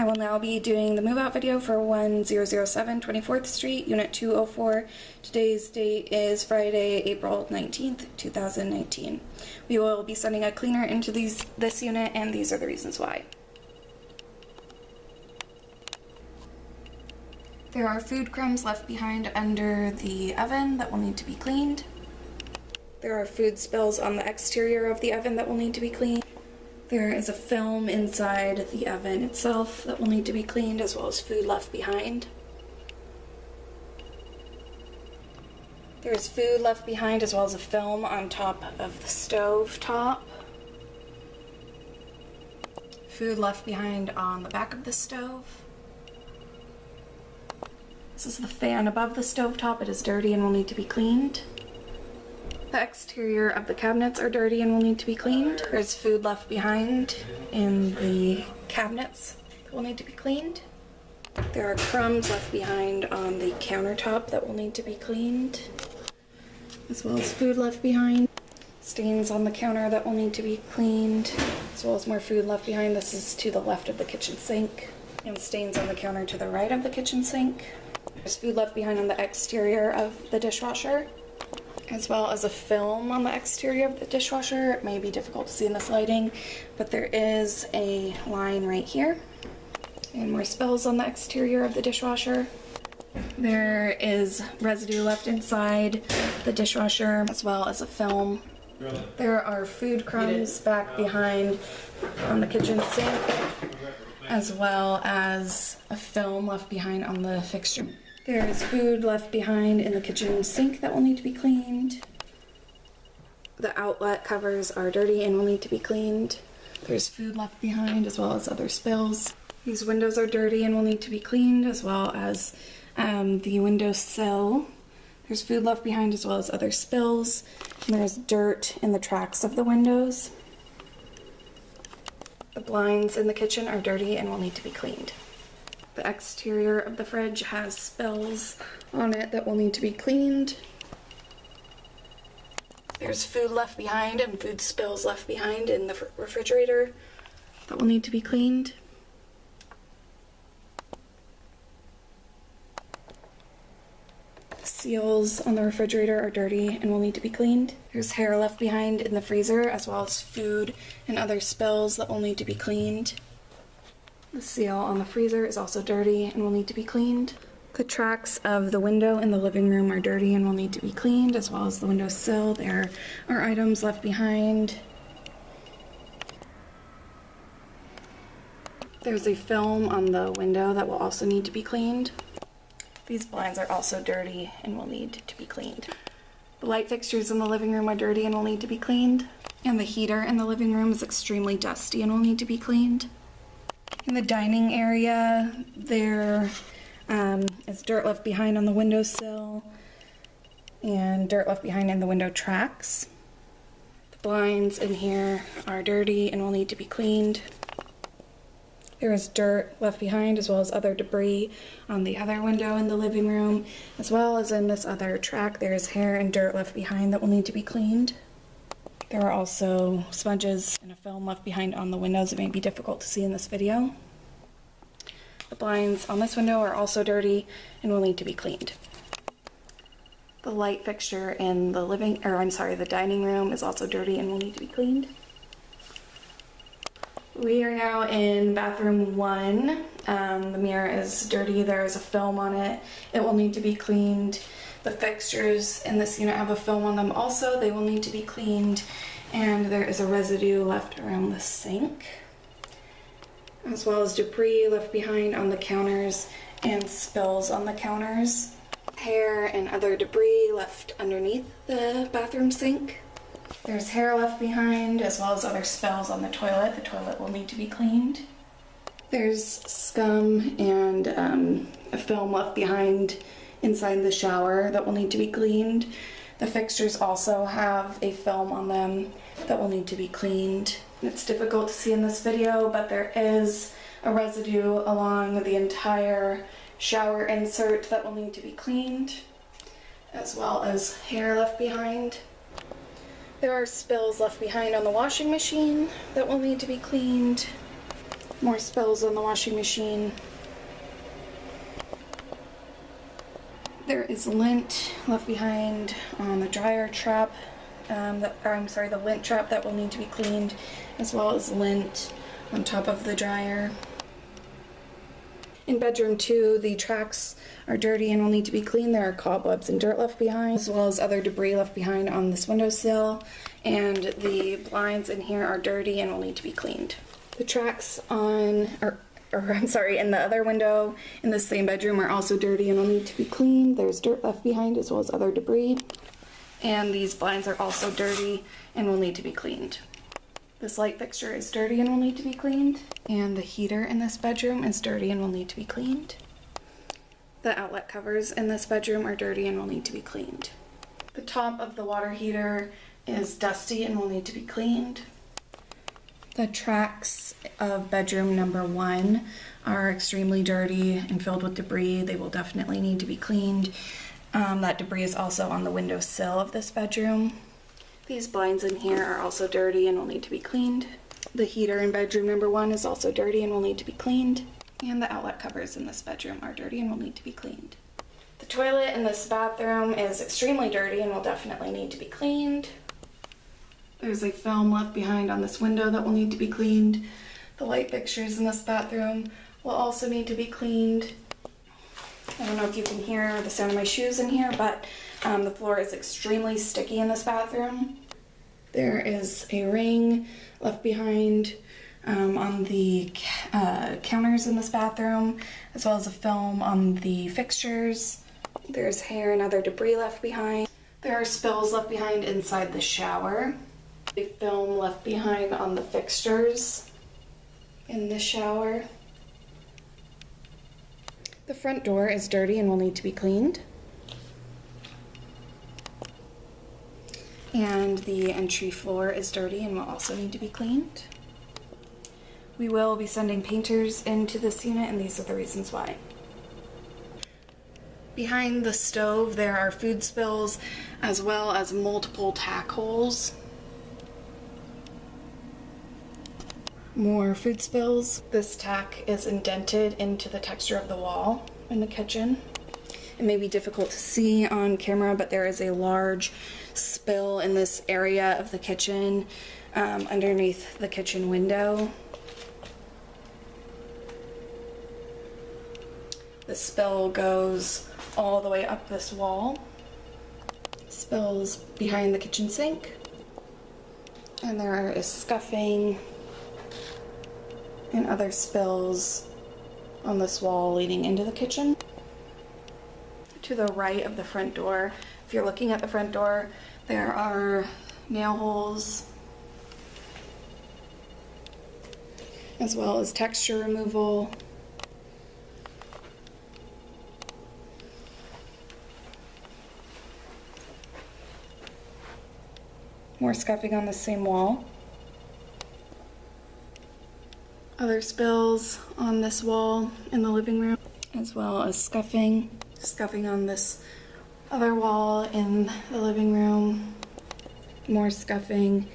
I will now be doing the move out video for 1007 24th Street, Unit 204. Today's date is Friday, April 19th, 2019. We will be sending a cleaner into this unit, and these are the reasons why. There are food crumbs left behind under the oven that will need to be cleaned. There are food spills on the exterior of the oven that will need to be cleaned. There is a film inside the oven itself that will need to be cleaned, as well as food left behind. There is food left behind, as well as a film on top of the stove top. Food left behind on the back of the stove. This is the fan above the stove top. It is dirty and will need to be cleaned. The exterior of the cabinets are dirty and will need to be cleaned. There's food left behind in the cabinets that will need to be cleaned. There are crumbs left behind on the countertop that will need to be cleaned, as well as food left behind. Stains on the counter that will need to be cleaned, as well as more food left behind. This is to the left of the kitchen sink, and stains on the counter to the right of the kitchen sink. There's food left behind on the exterior of the dishwasher, as well as a film on the exterior of the dishwasher. It may be difficult to see in this lighting, but there is a line right here, and more spills on the exterior of the dishwasher. There is residue left inside the dishwasher, as well as a film. There are food crumbs back behind on the kitchen sink, as well as a film left behind on the fixture. There is food left behind in the kitchen sink that will need to be cleaned. The outlet covers are dirty and will need to be cleaned. There's food left behind, as well as other spills. These windows are dirty and will need to be cleaned, as well as the windowsill. There's food left behind, as well as other spills. And there's dirt in the tracks of the windows. The blinds in the kitchen are dirty and will need to be cleaned. The exterior of the fridge has spills on it that will need to be cleaned. There's food left behind and food spills left behind in the refrigerator that will need to be cleaned. The seals on the refrigerator are dirty and will need to be cleaned. There's hair left behind in the freezer, as well as food and other spills that will need to be cleaned. The seal on the freezer is also dirty and will need to be cleaned. The tracks of the window in the living room are dirty and will need to be cleaned, as well as the windowsill. There are items left behind. There's a film on the window that will also need to be cleaned. These blinds are also dirty and will need to be cleaned. The light fixtures in the living room are dirty and will need to be cleaned. And the heater in the living room is extremely dusty and will need to be cleaned. In the dining area, there is dirt left behind on the windowsill and dirt left behind in the window tracks. The blinds in here are dirty and will need to be cleaned. There is dirt left behind, as well as other debris on the other window in the living room, as well as in this other track. There is hair and dirt left behind that will need to be cleaned. There are also smudges and a film left behind on the windows. It may be difficult to see in this video. The blinds on this window are also dirty and will need to be cleaned. The light fixture in the dining room is also dirty and will need to be cleaned. We are now in bathroom 1. The mirror is dirty. There is a film on it. It will need to be cleaned. The fixtures in this unit have a film on them also. They will need to be cleaned. And there is a residue left around the sink, as well as debris left behind on the counters and spills on the counters. Hair and other debris left underneath the bathroom sink. There's hair left behind, as well as other spills on the toilet. The toilet will need to be cleaned. There's scum and a film left behind inside the shower that will need to be cleaned. The fixtures also have a film on them that will need to be cleaned. It's difficult to see in this video, but there is a residue along the entire shower insert that will need to be cleaned, as well as hair left behind. There are spills left behind on the washing machine that will need to be cleaned. More spills on the washing machine. There is lint left behind on the dryer trap, the lint trap that will need to be cleaned, as well as lint on top of the dryer. In bedroom 2, the tracks are dirty and will need to be cleaned. There are cobwebs and dirt left behind, as well as other debris left behind on this windowsill, and the blinds in here are dirty and will need to be cleaned. The tracks in the other window in the same bedroom are also dirty and will need to be cleaned. There's dirt left behind as well as other debris. And these blinds are also dirty and will need to be cleaned. This light fixture is dirty and will need to be cleaned. And the heater in this bedroom is dirty and will need to be cleaned. The outlet covers in this bedroom are dirty and will need to be cleaned. The top of the water heater is dusty and will need to be cleaned. The tracks of bedroom number 1 are extremely dirty and filled with debris. They will definitely need to be cleaned. That debris is also on the windowsill of this bedroom. These blinds in here are also dirty and will need to be cleaned. The heater in bedroom number 1 is also dirty and will need to be cleaned. And the outlet covers in this bedroom are dirty and will need to be cleaned. The toilet in this bathroom is extremely dirty and will definitely need to be cleaned. There's a film left behind on this window that will need to be cleaned. The light fixtures in this bathroom will also need to be cleaned. I don't know if you can hear the sound of my shoes in here, but the floor is extremely sticky in this bathroom. There is a ring left behind on the counters in this bathroom, as well as a film on the fixtures. There's hair and other debris left behind. There are spills left behind inside the shower. A film left behind on the fixtures in the shower. The front door is dirty and will need to be cleaned. And the entry floor is dirty and will also need to be cleaned. We will be sending painters into this unit, and these are the reasons why. Behind the stove there are food spills as well as multiple tack holes. More food spills. This tack is indented into the texture of the wall in the kitchen. It may be difficult to see on camera, but there is a large spill in this area of the kitchen underneath the kitchen window. The spill goes all the way up this wall. Spills behind the kitchen sink. And there is scuffing and other spills on this wall leading into the kitchen. To the right of the front door, if you're looking at the front door, there are nail holes as well as texture removal. More scuffing on the same wall. Other spills on this wall in the living room, as well as scuffing on this other wall in the living room. More scuffing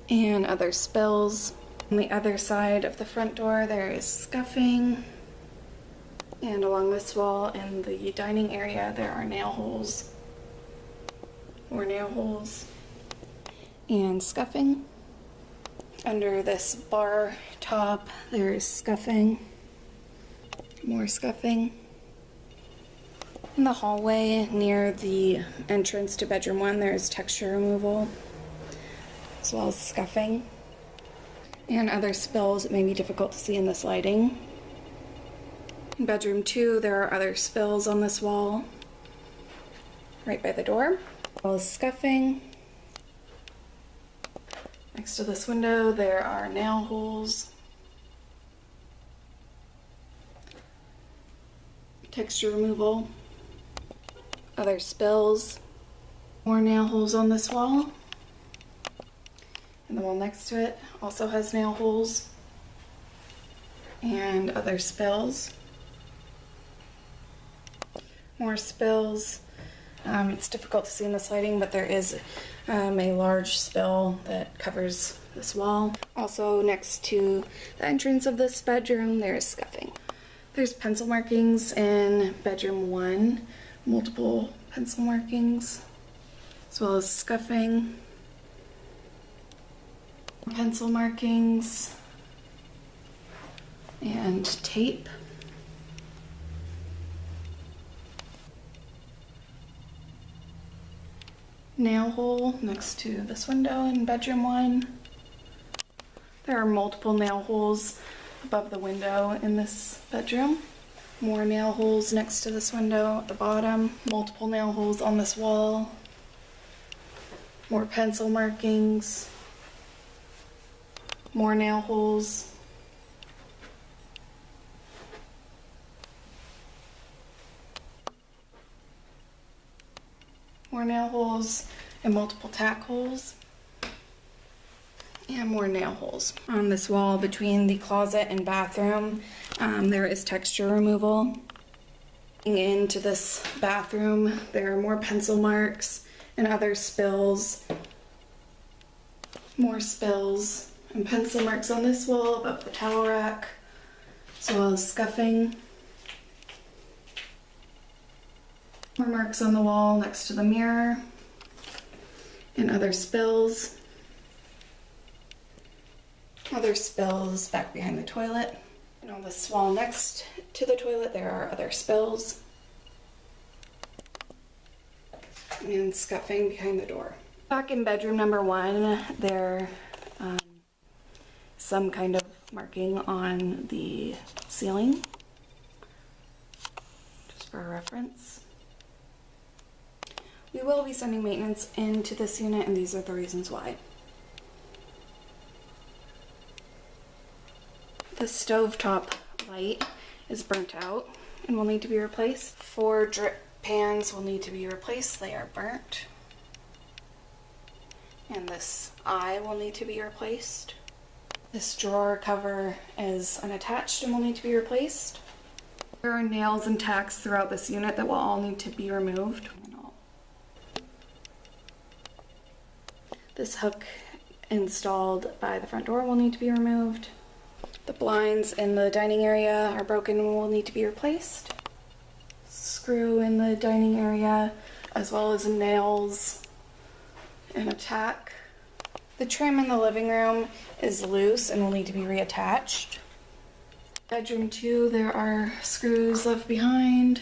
and other spills. On the other side of the front door there is scuffing, and along this wall in the dining area there are nail holes. More nail holes and scuffing. Under this bar top there is scuffing. More scuffing. In the hallway near the entrance to bedroom 1 there is texture removal as well as scuffing and other spills. It may be difficult to see in this lighting. In bedroom 2 there are other spills on this wall right by the door, as well as scuffing. Next to this window there are nail holes, texture removal, other spills, more nail holes on this wall, and the wall next to it also has nail holes and other spills. More spills. It's difficult to see in this lighting, but there is a large spill that covers this wall. Also next to the entrance of this bedroom, there's scuffing. There's pencil markings in bedroom 1, multiple pencil markings, as well as scuffing, pencil markings, and tape. Nail hole next to this window in bedroom 1. There are multiple nail holes above the window in this bedroom. More nail holes next to this window at the bottom. Multiple nail holes on this wall. More pencil markings. More nail holes. More nail holes and multiple tack holes. And more nail holes. On this wall between the closet and bathroom, there is texture removal. Into this bathroom, there are more pencil marks and other spills. More spills and pencil marks on this wall above the towel rack, as well as scuffing. More marks on the wall next to the mirror and other spills. Other spills back behind the toilet. And on this wall next to the toilet, there are other spills. And scuffing behind the door. Back in bedroom number 1, there some kind of marking on the ceiling, just for reference. We will be sending maintenance into this unit, and these are the reasons why. The stovetop light is burnt out and will need to be replaced. 4 drip pans will need to be replaced. They are burnt. And this eye will need to be replaced. This drawer cover is unattached and will need to be replaced. There are nails and tacks throughout this unit that will all need to be removed. This hook installed by the front door will need to be removed. The blinds in the dining area are broken and will need to be replaced. Screw in the dining area, as well as nails and a tack. The trim in the living room is loose and will need to be reattached. Bedroom 2, there are screws left behind.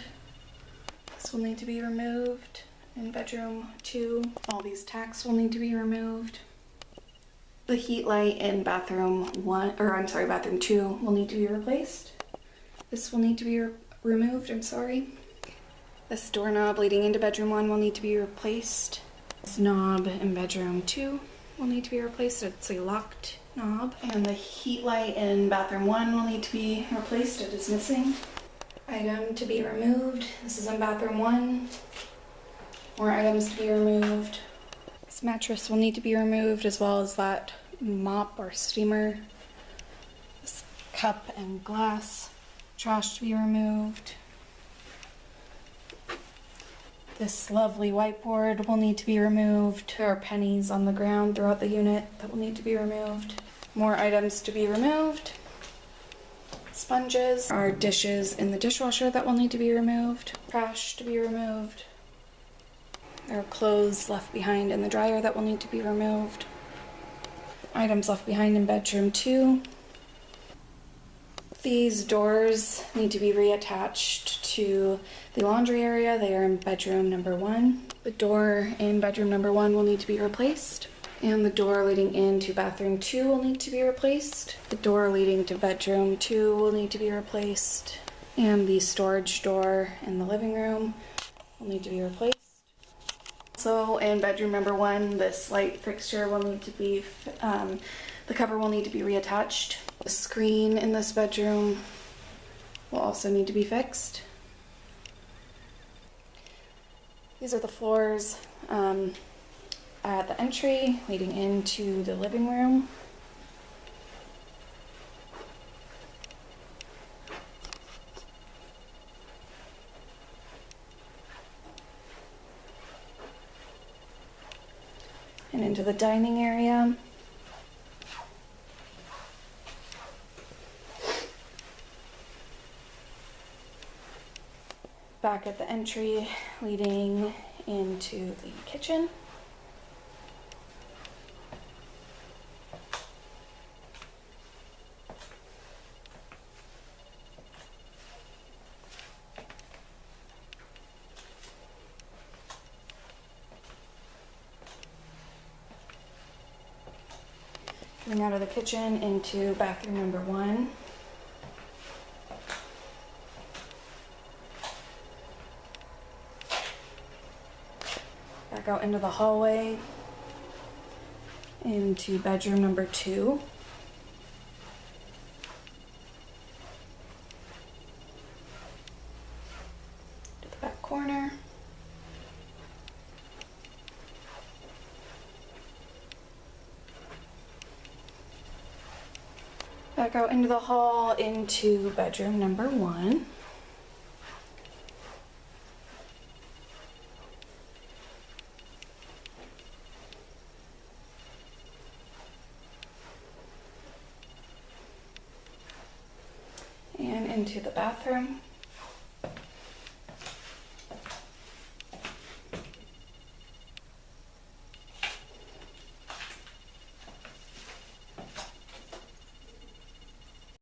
This will need to be removed. In bedroom 2, all these tacks will need to be removed. The heat light in bathroom 2 will need to be replaced. This will need to be removed, This doorknob leading into bedroom 1 will need to be replaced. This knob in bedroom 2 will need to be replaced. It's a locked knob. And the heat light in bathroom 1 will need to be replaced. It is missing. Item to be removed. This is in bathroom 1. More items to be removed. This mattress will need to be removed, as well as that mop or steamer. This cup and glass trash to be removed. This lovely whiteboard will need to be removed. There are pennies on the ground throughout the unit that will need to be removed. More items to be removed. Sponges. There are dishes in the dishwasher that will need to be removed. Trash to be removed. There are clothes left behind in the dryer that will need to be removed. Items left behind in bedroom 2. These doors need to be reattached to the laundry area. They are in bedroom number 1. The door in bedroom number 1 will need to be replaced. And the door leading into bathroom 2 will need to be replaced. The door leading to bedroom 2 will need to be replaced. And the storage door in the living room will need to be replaced. So in bedroom number 1, this light fixture will need to be, the cover will need to be reattached. The screen in this bedroom will also need to be fixed. These are the floors at the entry leading into the living room. And into the dining area. back at the entry leading into the kitchen. Coming out of the kitchen into bathroom number 1. Back out into the hallway, into bedroom number 2. To the back corner. Back out into the hall, into bedroom number 1. And into the bathroom.